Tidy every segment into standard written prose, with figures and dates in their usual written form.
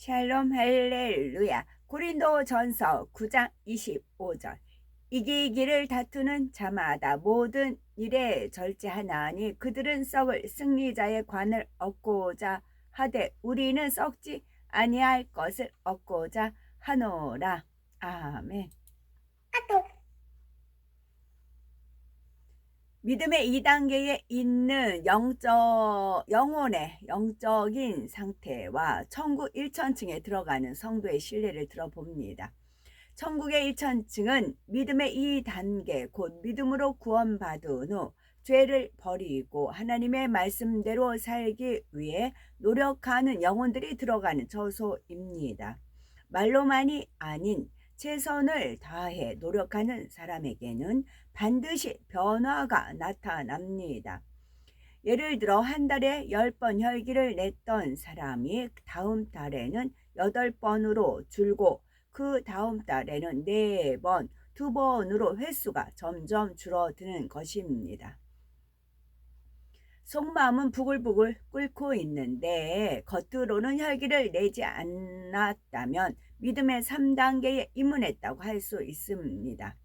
샬롬 할렐루야. 고린도전서 9장 25절. 이기기를 다투는 자마다 모든 일에 절제하나니 그들은 썩을 승리자의 관을 얻고자 하되 우리는 썩지 아니할 것을 얻고자 하노라. 아멘. 믿음의 2단계에 있는 영혼의 영적인 상태와 천국 1천층에 들어가는 성도의 신뢰를 들어봅니다. 천국의 1천층은 믿음의 2단계 곧 믿음으로 구원받은 후 죄를 버리고 하나님의 말씀대로 살기 위해 노력하는 영혼들이 들어가는 처소입니다. 말로만이 아닌 최선을 다해 노력하는 사람에게는 반드시 변화가 나타납니다. 예를 들어 한 달에 10번 혈기를 냈던 사람이 다음 달에는 8번으로 줄고 그 다음 달에는 4번, 2번으로 횟수가 점점 줄어드는 것입니다. 속마음은 부글부글 끓고 있는데 겉으로는 혈기를 내지 않았다면 믿음의 3단계에 입문했다고 할 수 있습니다.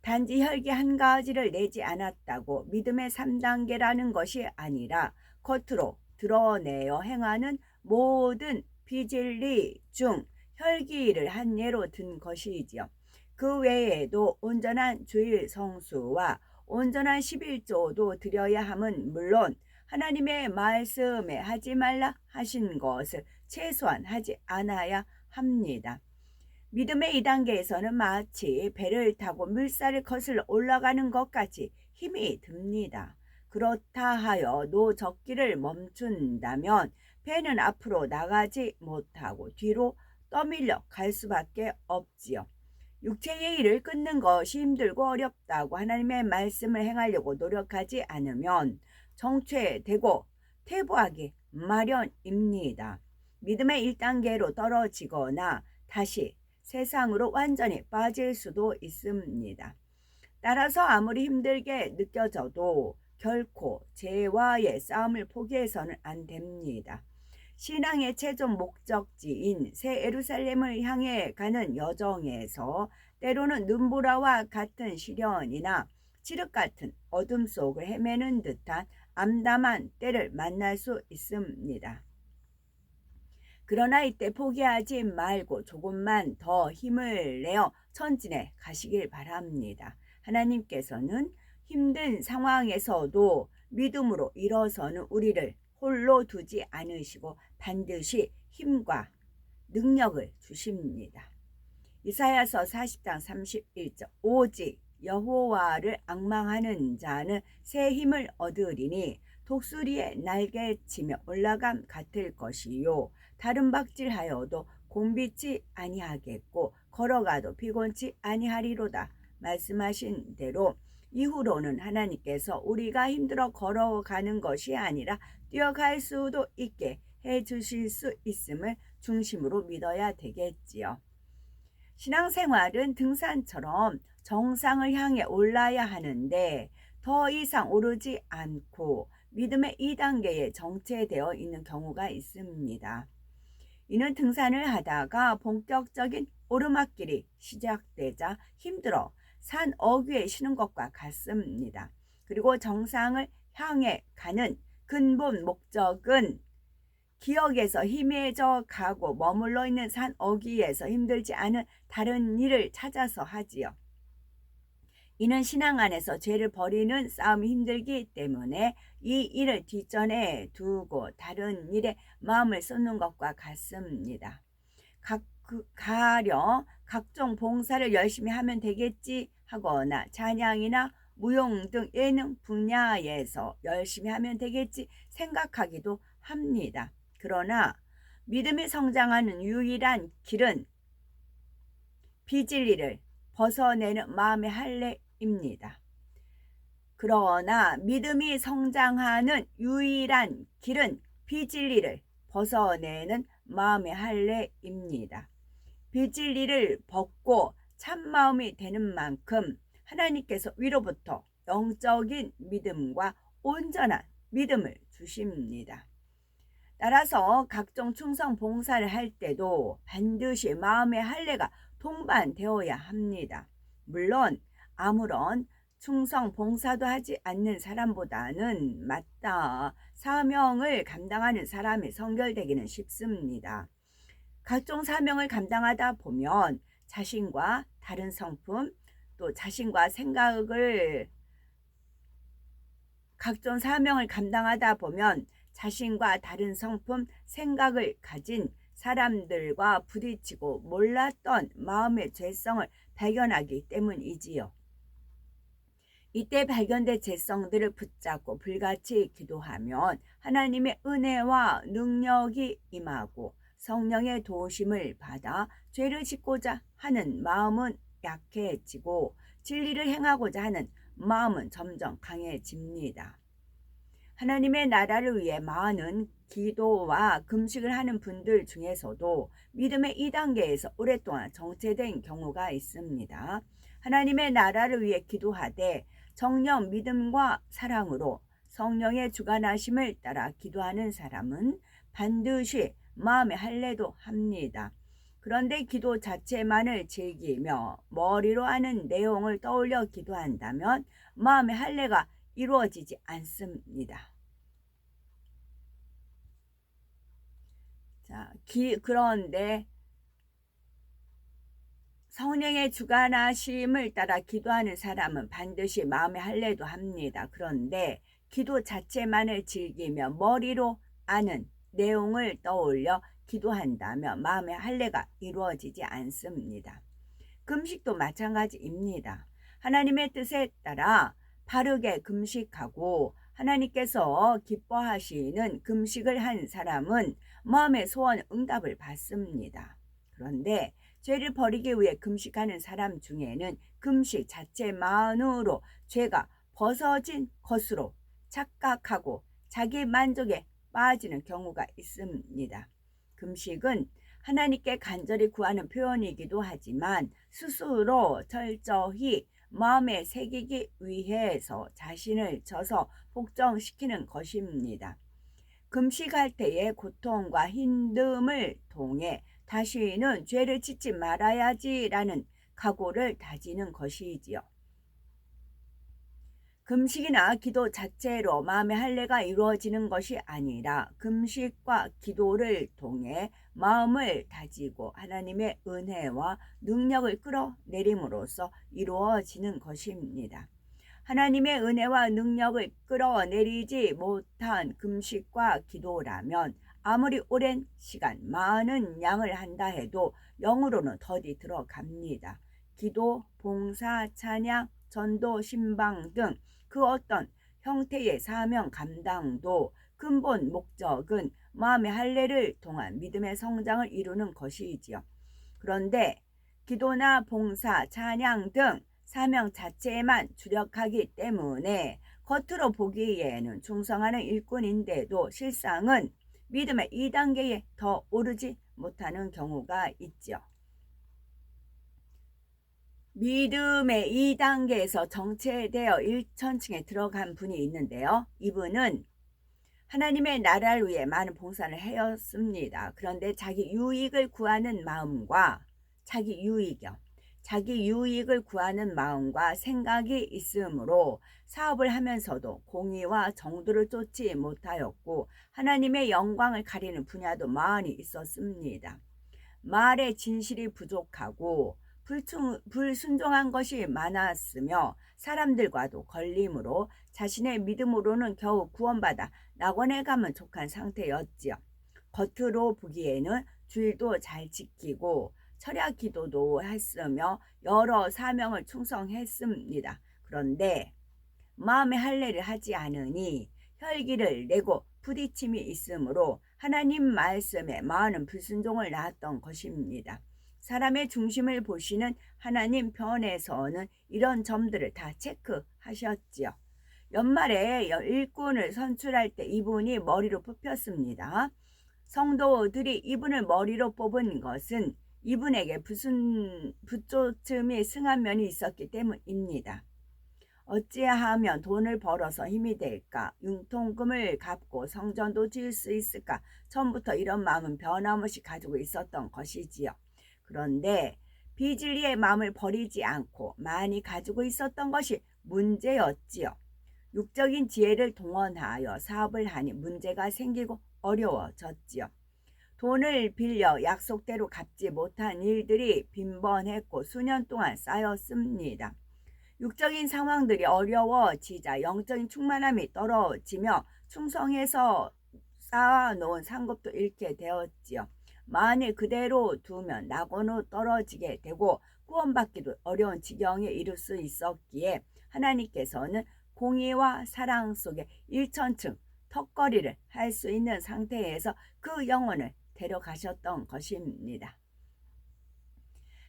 단지 혈기 한 가지를 내지 않았다고 믿음의 3단계라는 것이 아니라 겉으로 드러내어 행하는 모든 비진리 중 혈기를 한 예로 든 것이지요. 그 외에도 온전한 주일 성수와 온전한 11조도 드려야 함은 물론 하나님의 말씀에 하지 말라 하신 것을 최소한 하지 않아야 합니다. 믿음의 2단계에서는 마치 배를 타고 물살을 거슬러 올라가는 것 같이 힘이 듭니다. 그렇다 하여 노적기를 멈춘다면 배는 앞으로 나가지 못하고 뒤로 떠밀려 갈 수밖에 없지요. 육체의 일을 끊는 것이 힘들고 어렵다고 하나님의 말씀을 행하려고 노력하지 않으면 정체되고 퇴보하기 마련입니다. 믿음의 1단계로 떨어지거나 다시 세상으로 완전히 빠질 수도 있습니다. 따라서 아무리 힘들게 느껴져도 결코 죄와의 싸움을 포기해서는 안 됩니다. 신앙의 최종 목적지인 새 예루살렘을 향해 가는 여정에서 때로는 눈보라와 같은 시련이나 칠흑 같은 어둠 속을 헤매는 듯한 암담한 때를 만날 수 있습니다. 그러나 이때 포기하지 말고 조금만 더 힘을 내어 전진해 가시길 바랍니다. 하나님께서는 힘든 상황에서도 믿음으로 일어서는 우리를 홀로 두지 않으시고 반드시 힘과 능력을 주십니다. 이사야서 40장 31절 오직 여호와를 앙망하는 자는 새 힘을 얻으리니 독수리의 날개치며 올라감 같을 것이요 다른 박질하여도 곤비치 아니하겠고 걸어가도 피곤치 아니하리로다. 말씀하신 대로 이후로는 하나님께서 우리가 힘들어 걸어가는 것이 아니라 뛰어갈 수도 있게 해주실 수 있음을 중심으로 믿어야 되겠지요. 신앙생활은 등산처럼 정상을 향해 올라야 하는데 더 이상 오르지 않고 믿음의 2단계에 정체되어 있는 경우가 있습니다. 이는 등산을 하다가 본격적인 오르막길이 시작되자 힘들어 산 어귀에 쉬는 것과 같습니다. 그리고 정상을 향해 가는 근본 목적은 기억에서 희미해져 가고 머물러 있는 산 어귀에서 힘들지 않은 다른 일을 찾아서 하지요. 이는 신앙 안에서 죄를 버리는 싸움이 힘들기 때문에 이 일을 뒷전에 두고 다른 일에 마음을 쏟는 것과 같습니다. 가령 각종 봉사를 열심히 하면 되겠지 하거나 찬양이나 무용 등 예능 분야에서 열심히 하면 되겠지 생각하기도 합니다. 그러나 믿음이 성장하는 유일한 길은 비진리를 벗어내는 마음의 할례입니다. 그러나 믿음이 성장하는 유일한 길은 비진리를 벗어내는 마음의 할례입니다. 비진리를 벗고 참마음이 되는 만큼 하나님께서 위로부터 영적인 믿음과 온전한 믿음을 주십니다. 따라서 각종 충성 봉사를 할 때도 반드시 마음의 할례가 동반되어야 합니다. 물론 아무런 충성 봉사도 하지 않는 사람보다는 맞다 사명을 감당하는 사람이 선결되기는 쉽습니다. 각종 사명을 감당하다 보면 자신과 다른 성품 또 자신과 생각을 각종 사명을 감당하다 보면 자신과 다른 성품, 생각을 가진 사람들과 부딪히고 몰랐던 마음의 죄성을 발견하기 때문이지요. 이때 발견된 죄성들을 붙잡고 불같이 기도하면 하나님의 은혜와 능력이 임하고 성령의 도우심을 받아 죄를 짓고자 하는 마음은 약해지고 진리를 행하고자 하는 마음은 점점 강해집니다. 하나님의 나라를 위해 많은 기도와 금식을 하는 분들 중에서도 믿음의 2단계에서 오랫동안 정체된 경우가 있습니다. 하나님의 나라를 위해 기도하되 정녕 믿음과 사랑으로 성령의 주관하심을 따라 기도하는 사람은 반드시 마음의 할례도 합니다. 그런데 기도 자체만을 즐기며 머리로 하는 내용을 떠올려 기도한다면 마음의 할례가 이루어지지 않습니다. 그런데 성령의 주관하심을 따라 기도하는 사람은 반드시 마음의 할례도 합니다. 그런데 기도 자체만을 즐기며 머리로 아는 내용을 떠올려 기도한다면 마음의 할례가 이루어지지 않습니다. 금식도 마찬가지입니다. 하나님의 뜻에 따라 바르게 금식하고 하나님께서 기뻐하시는 금식을 한 사람은 마음의 소원 응답을 받습니다. 그런데 죄를 버리기 위해 금식하는 사람 중에는 금식 자체만으로 죄가 벗어진 것으로 착각하고 자기 만족에 빠지는 경우가 있습니다. 금식은 하나님께 간절히 구하는 표현이기도 하지만 스스로 철저히 마음에 새기기 위해서 자신을 져서 복종시키는 것입니다. 금식할 때의 고통과 힘듦을 통해 다시는 죄를 짓지 말아야지라는 각오를 다지는 것이지요. 금식이나 기도 자체로 마음의 할례가 이루어지는 것이 아니라 금식과 기도를 통해 마음을 다지고 하나님의 은혜와 능력을 끌어내림으로써 이루어지는 것입니다. 하나님의 은혜와 능력을 끌어내리지 못한 금식과 기도라면 아무리 오랜 시간 많은 양을 한다 해도 영으로는 더디 들어갑니다. 기도, 봉사, 찬양, 전도, 신방 등 그 어떤 형태의 사명 감당도 근본 목적은 마음의 할례를 통한 믿음의 성장을 이루는 것이지요. 그런데 기도나 봉사, 찬양 등 사명 자체에만 주력하기 때문에 겉으로 보기에는 충성하는 일꾼인데도 실상은 믿음의 2단계에 더 오르지 못하는 경우가 있죠. 믿음의 2단계에서 정체되어 1천층에 들어간 분이 있는데요. 이분은 하나님의 나라를 위해 많은 봉사를 해왔습니다. 그런데 자기 유익을 구하는 마음과 자기 유익을 구하는 마음과 생각이 있으므로 사업을 하면서도 공의와 정도를 쫓지 못하였고 하나님의 영광을 가리는 분야도 많이 있었습니다. 말의 진실이 부족하고 불순종한 것이 많았으며 사람들과도 걸림으로 자신의 믿음으로는 겨우 구원받아 낙원에 가면 족한 상태였지요. 겉으로 보기에는 주일도 잘 지키고 철야 기도도 했으며 여러 사명을 충성했습니다. 그런데 마음의 할례를 하지 않으니 혈기를 내고 부딪힘이 있으므로 하나님 말씀에 많은 불순종을 낳았던 것입니다. 사람의 중심을 보시는 하나님 편에서는 이런 점들을 다 체크하셨지요. 연말에 일꾼을 선출할 때 이분이 머리로 뽑혔습니다. 성도들이 이분을 머리로 뽑은 것은 이분에게 무슨 부조침이 승한 면이 있었기 때문입니다. 어찌하면 돈을 벌어서 힘이 될까? 융통금을 갚고 성전도 지을 수 있을까? 처음부터 이런 마음은 변함없이 가지고 있었던 것이지요. 그런데 비진리의 마음을 버리지 않고 많이 가지고 있었던 것이 문제였지요. 육적인 지혜를 동원하여 사업을 하니 문제가 생기고 어려워졌지요. 돈을 빌려 약속대로 갚지 못한 일들이 빈번했고 수년 동안 쌓였습니다. 육적인 상황들이 어려워지자 영적인 충만함이 떨어지며 충성해서 쌓아놓은 상급도 잃게 되었지요. 만일 그대로 두면 낙원으로 떨어지게 되고 구원받기도 어려운 지경에 이를 수 있었기에 하나님께서는 공의와 사랑 속에 일천층 턱걸이를 할 수 있는 상태에서 그 영혼을 데려가셨던 것입니다.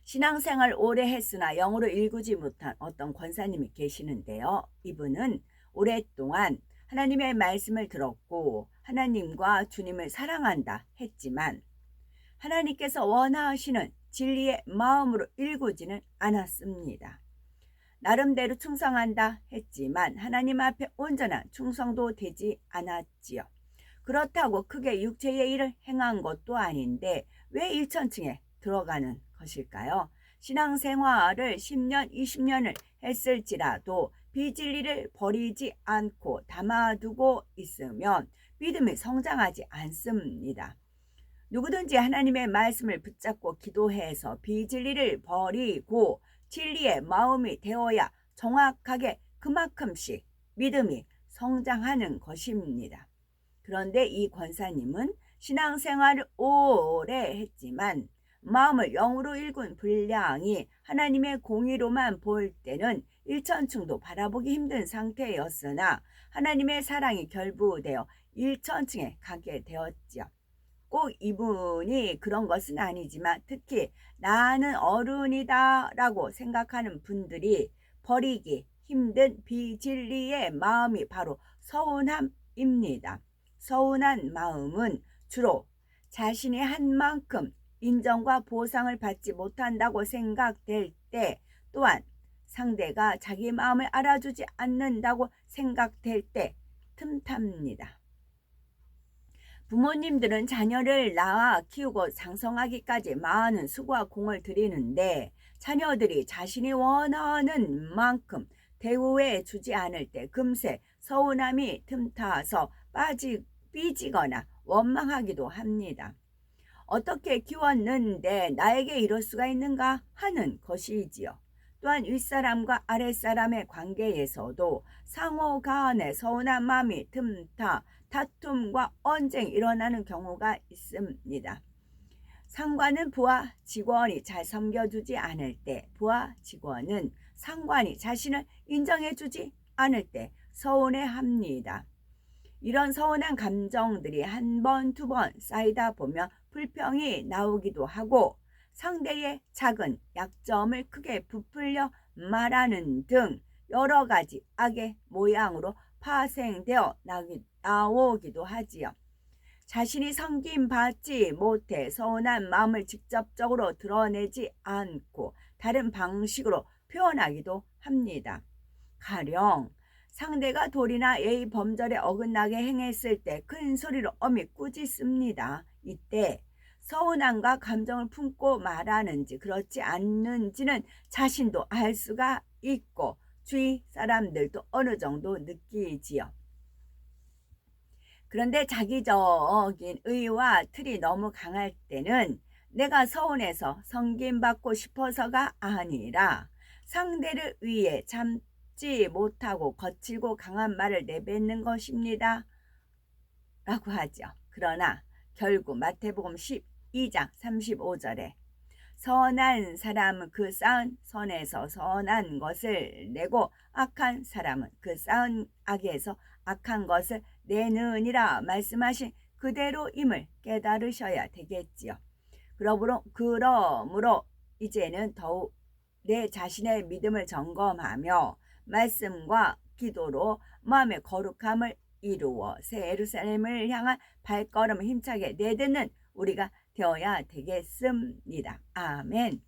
신앙생활 오래 했으나 영으로 일구지 못한 어떤 권사님이 계시는데요. 이분은 오랫동안 하나님의 말씀을 들었고 하나님과 주님을 사랑한다 했지만 하나님께서 원하시는 진리의 마음으로 일구지는 않았습니다. 나름대로 충성한다 했지만 하나님 앞에 온전한 충성도 되지 않았지요. 그렇다고 크게 육체의 일을 행한 것도 아닌데 왜 일천층에 들어가는 것일까요? 신앙생활을 10년, 20년을 했을지라도 비진리를 버리지 않고 담아두고 있으면 믿음이 성장하지 않습니다. 누구든지 하나님의 말씀을 붙잡고 기도해서 비진리를 버리고 진리의 마음이 되어야 정확하게 그만큼씩 믿음이 성장하는 것입니다. 그런데 이 권사님은 신앙생활을 오래 했지만 마음을 영으로 일군 분량이 하나님의 공의로만 볼 때는 일천층도 바라보기 힘든 상태였으나 하나님의 사랑이 결부되어 일천층에 가게 되었지요. 꼭 이분이 그런 것은 아니지만 특히 나는 어른이다 라고 생각하는 분들이 버리기 힘든 비진리의 마음이 바로 서운함입니다. 서운한 마음은 주로 자신이 한 만큼 인정과 보상을 받지 못한다고 생각될 때, 또한 상대가 자기 마음을 알아주지 않는다고 생각될 때 틈탑니다. 부모님들은 자녀를 낳아 키우고 장성하기까지 많은 수고와 공을 들이는데 자녀들이 자신이 원하는 만큼 대우해 주지 않을 때 금세 서운함이 틈타서 삐지거나 원망하기도 합니다. 어떻게 키웠는데 나에게 이럴 수가 있는가 하는 것이지요. 또한 윗사람과 아랫사람의 관계에서도 상호 간에 서운한 마음이 틈타 다툼과 언쟁이 일어나는 경우가 있습니다. 상관은 부하 직원이 잘 섬겨주지 않을 때, 부하 직원은 상관이 자신을 인정해주지 않을 때 서운해합니다. 이런 서운한 감정들이 한 번, 두 번 쌓이다 보면 불평이 나오기도 하고 상대의 작은 약점을 크게 부풀려 말하는 등 여러 가지 악의 모양으로 파생되어 나오기도 하지요. 자신이 섬김받지 못해 서운한 마음을 직접적으로 드러내지 않고 다른 방식으로 표현하기도 합니다. 가령 상대가 도리나 예의 범절에 어긋나게 행했을 때 큰 소리로 엄히 꾸짖습니다. 이때 서운함과 감정을 품고 말하는지 그렇지 않는지는 자신도 알 수가 있고 주위 사람들도 어느 정도 느끼지요. 그런데 자기적인 의와 틀이 너무 강할 때는 내가 서운해서 섬김받고 싶어서가 아니라 상대를 위해 참지 못하고 거칠고 강한 말을 내뱉는 것입니다. 라고 하죠. 그러나 결국 마태복음 12장 35절에 선한 사람은 그 쌓은 선에서 선한 것을 내고 악한 사람은 그 쌓은 악에서 악한 것을 내느니라 말씀하신 그대로임을 깨달으셔야 되겠지요. 그러므로 이제는 더욱 내 자신의 믿음을 점검하며 말씀과 기도로 마음의 거룩함을 이루어 새 예루살렘을 향한 발걸음을 힘차게 내딛는 우리가 되어야 되겠습니다. 아멘.